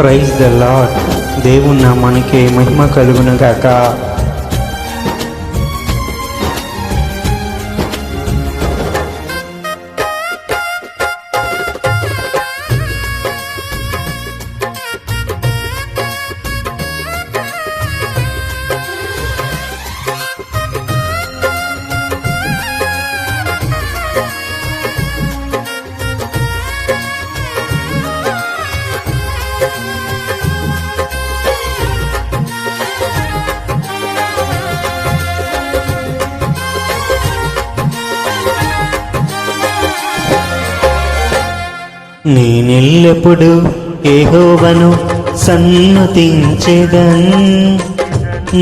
Praise the lord. దేవుని నామానికి మహిమ కలుగును గాక. నేనెల్లప్పుడు యెహోవాను సన్నుతించెదన్,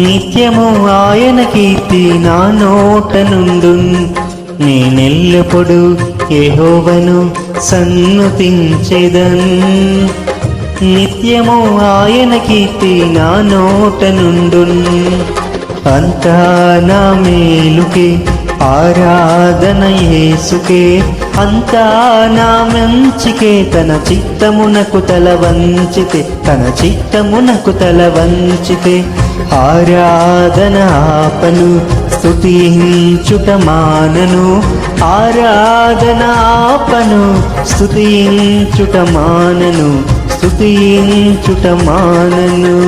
నిత్యము ఆయన కీర్తి నా నోట నుండున్. నేనెల్లప్పుడు యెహోవాను సన్నుతించెదన్, నిత్యము ఆయన కీర్తి నా నోట నుండున్. అంతా నా మేలుకే ఆరాధన యేసుకే, అంతా నా మంచికే. తన చిత్తమునకు తల వంచితే, తన చిత్తమునకు తల వంచితే ఆరాధన ఆపను, స్తుతించుట మానను. ఆరాధన ఆపను, స్తుతించుట మానను, స్తుతించుట మానను.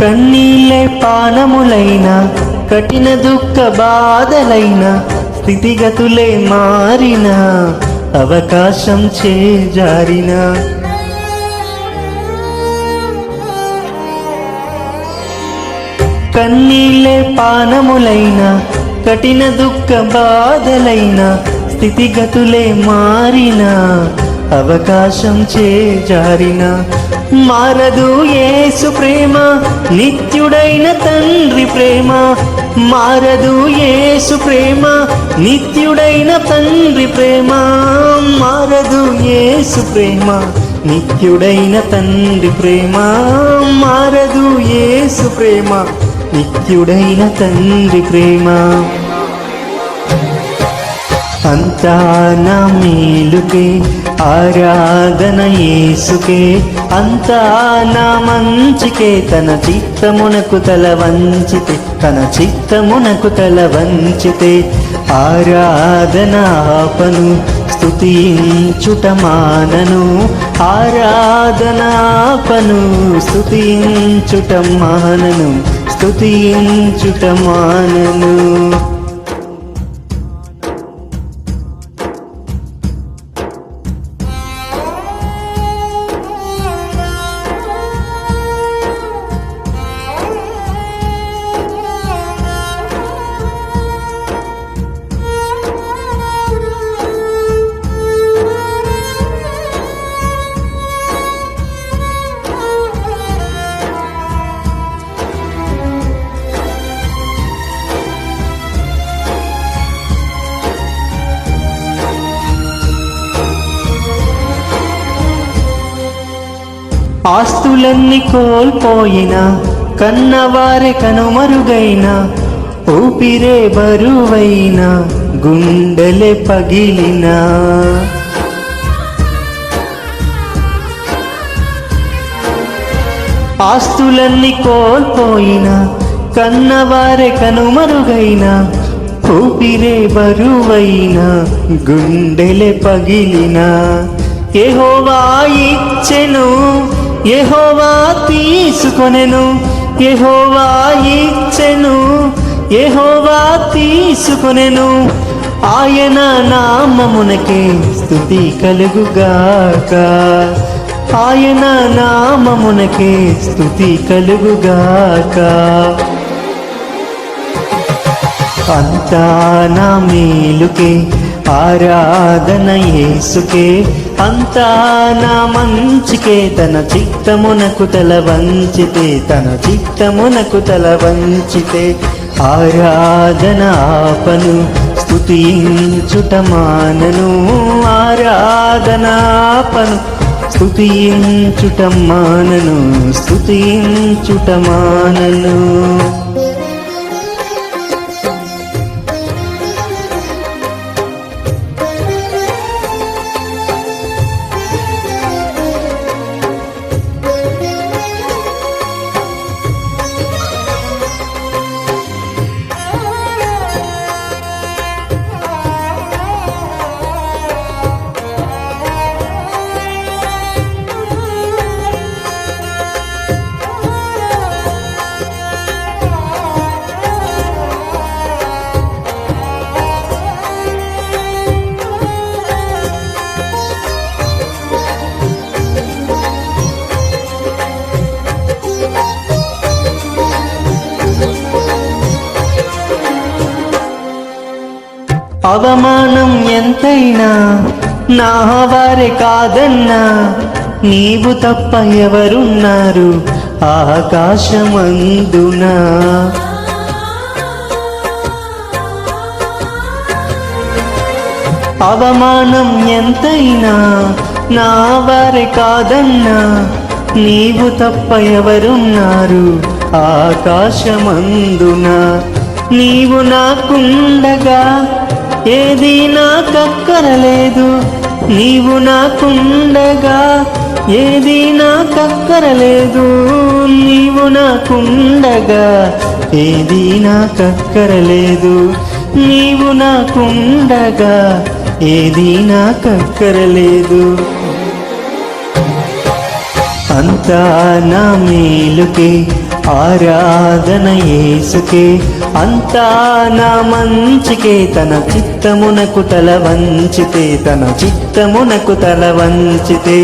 కన్నీళ్ళే పానములైన, కఠిన దుఃఖ బాధలైన, స్థితిగతులే మారిన, అవకాశం చేజారిన. కన్నీళ్ళే పానములైన, కఠిన దుఃఖ బాధలైన, స్థితిగతులే మారిన, అవకాశం చేజారిన. మారదు యేసు ప్రేమ, నిత్యుడైన తండ్రి ప్రేమ. మారదు యేసు ప్రేమ, నిత్యుడైన తండ్రి ప్రేమ. మారదు యేసు ప్రేమ, నిత్యుడైన తండ్రి ప్రేమ. మారదు యేసు ప్రేమ, నిత్యుడైన తండ్రి ప్రేమ. అంతా నా మేలుకే ఆరాధన యేసుకే, అంతా నా మంచికే. తన చిత్తమునకు తల వంచితే, తన చిత్తమునకు తల వంచితే ఆరాధన ఆపను, స్తుతించుట మానను. ఆరాధన ఆపను, స్తుతించుట మానను, స్తుతించుట మానను. ఆస్తులన్నీ కోల్పోయిన, కన్నవారే కనుమరుగైన, ఊపిరే బరువైన, గుండెలే పగిలిన. ఆస్తులన్నీ కోల్పోయిన, కన్నవారే కనుమరుగైన, ఊపిరే బరువైన, గుండెలే పగిలిన. యెహోవా ఇచ్చెను, యెహోవా తీసుకొనెను. యెహోవా ఇచ్చెను, యెహోవా తీసుకొనెను. ఆయన నామమునకే స్తుతి కలుగుగాక. ఆయన నామమునకే స్తుతి కలుగుగాక. అంతా నా మేలుకే ఆరాధన యేసుకే, అంతా నా మంచికే, తన చిత్తమునకు తల వంచితే, తన చిత్తమునకు తల వంచితే, ఆరాధన ఆపను స్తుతించుట మానను, ఆరాధన ఆపను స్తుతించుట మానను, స్తుతించుట మానను. అవమానం ఎంతైనా నా వారే కాదన్నా, నీవు తప్ప ఎవరున్నారు ఆకాశమందున. అవమానం ఎంతైనా నా వారే కాదన్నా, నీవు తప్ప ఎవరున్నారు ఆకాశమందున. నీవు నాకుండగా ఏది నాకక్కరలేదు, నీవు నాకుండగా ఏది నాకక్కరలేదు, నీవు నాకుండగా ఏది నాకక్కరలేదు, నీవు నాకుండగా ఏది నాకక్కరలేదు. అంతా నా మేలుకే ఆరాధన యేసుకే, అంతా నా మంచికే, తన చిత్తమునకు తల వంచితే, తన చిత్తమునకు తల వంచితే,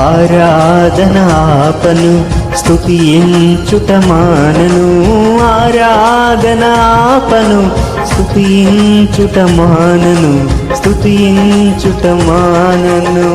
ఆరాధన ఆపను స్తుతించుట మానను, ఆరాధన ఆపను స్తుతించుట మానను, స్తుతించుట మానను.